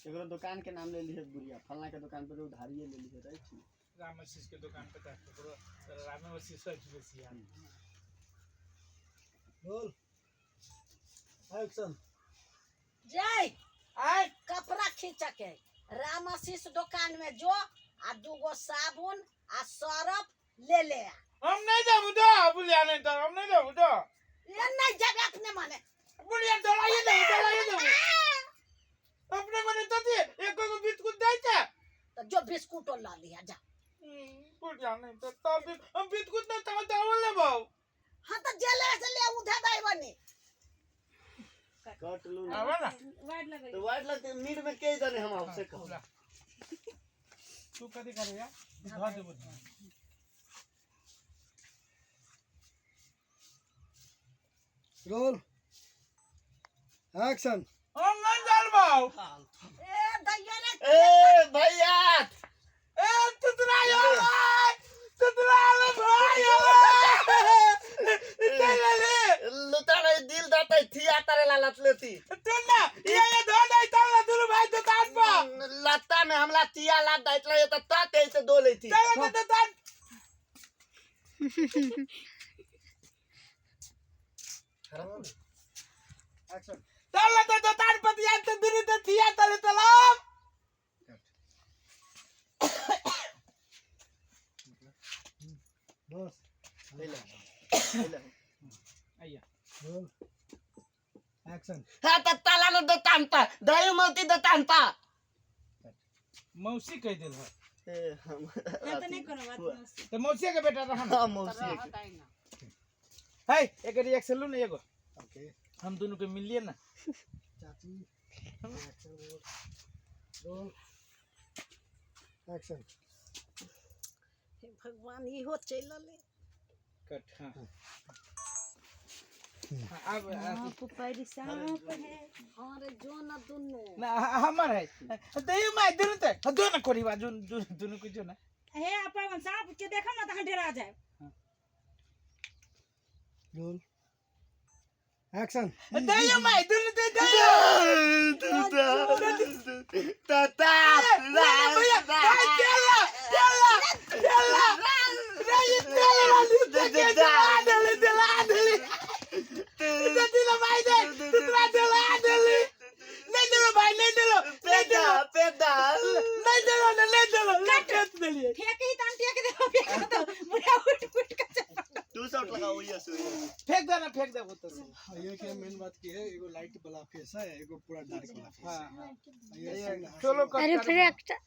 एगो दुकान के नाम ले लिए बुढ़िया फलना के दुकान पर उधारी ले लिए रही थी रामाशीष के दुकान पे था रामाशीष बेसी है बोल एक्शन जय आय कपड़ा खींच के रामाशीष दुकान में जो आ दूगो साबुन आ सरफ ले ले आ। हम नहीं जाबू तो बुलिया नहीं तो हम नहीं जाबू तो ये नहीं जब अपने माने बुलिया डलाइए दे अपने माने तो दे एक को बिस्कुट दे के तो जो बिस्कुट ला लिया जा बुलिया नहीं तो तब हम बिस्कुट नहीं तो दावल ले बाऊ हां तो जेले से ले उधर दाई बनी कट लू आवा ना वाइड लग तो वाइट लगते नीड में के जाने हम आपसे कहो तू कदी करेगा धो दे बुझ रोल एक्शन हम नहीं जाल बाऊ ए दैया रे ए भैया ए तुतरा यार तुतरा ले भाई ले लुटा नहीं दिल दाता थिया तारे लालत लेती तुन्ना ये धो दे तल्ला दुनु भाई दुकान पर लत्ता में हमला तिया लात दैत ले त ताते से दो लेती चलो दुकान एक्शन तल्ला तो दुकान पर दिया तो दुनु तो थिया तले तलाब बस ले ले आइया रोल एक्शन हां त ताला न दुकान पर दही मोती दुकान पर मौसी कह दिल है ए हम मैं तो नहीं करो बात तो मौसी के बेटा रहा हां मौसी है एक रिएक्शन लो ना एगो ओके हम दोनों के मिलिए ना चाची एक्शन रोल एक्शन हे भगवान ई हो चल ले कट हां अब पुपारी सांप है अरे जो न दुनु ना हमर है दही मैं दोनों तो दोनों कोरीवा दोनों को जो ना हे अपन सांप के देखम ना त डरा जाए रोल एक्शन दही मैं दोनों तो दही ताता भैया भाई चला चला चला नहीं चला दिला दिला भाई दे तुतरा दिला दिली नहीं दिलो भाई नहीं दिलो पेदा पेदा नहीं दिलो नहीं दिलो कट दिली फेंक ही तांटिया के देखो फेंक तो बुढ़ा उठ के चला तू शॉट लगाओ ये सो फेंक दे वो तो ये के मेन बात की है एगो लाइट वाला फेस है एगो पूरा डार्क वाला फेस हां ये चलो कट रिफ्लेक्टर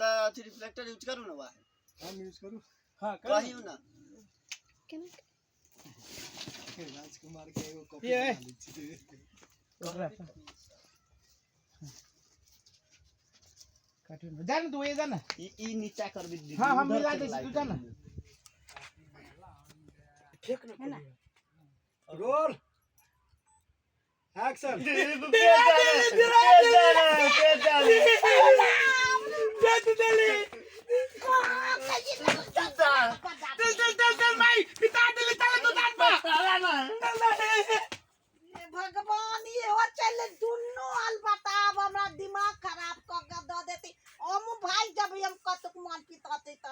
ता रिफ्लेक्टर यूज करू ना बा हम यूज करूं हां कहियो ना राजकुमार के एगो कॉपी ये बना लीजिए काटू जान तू ये जाना ई नीचा कर भी हां हम मिला दे तू जाना फेंक ना रोल एक्शन चल भाई पिता दिल चल हे भगवान ये हो चल दुनु आल बताब हमरा दिमाग खराब क के द देती हम भाई जब हम कतक मान पिताते त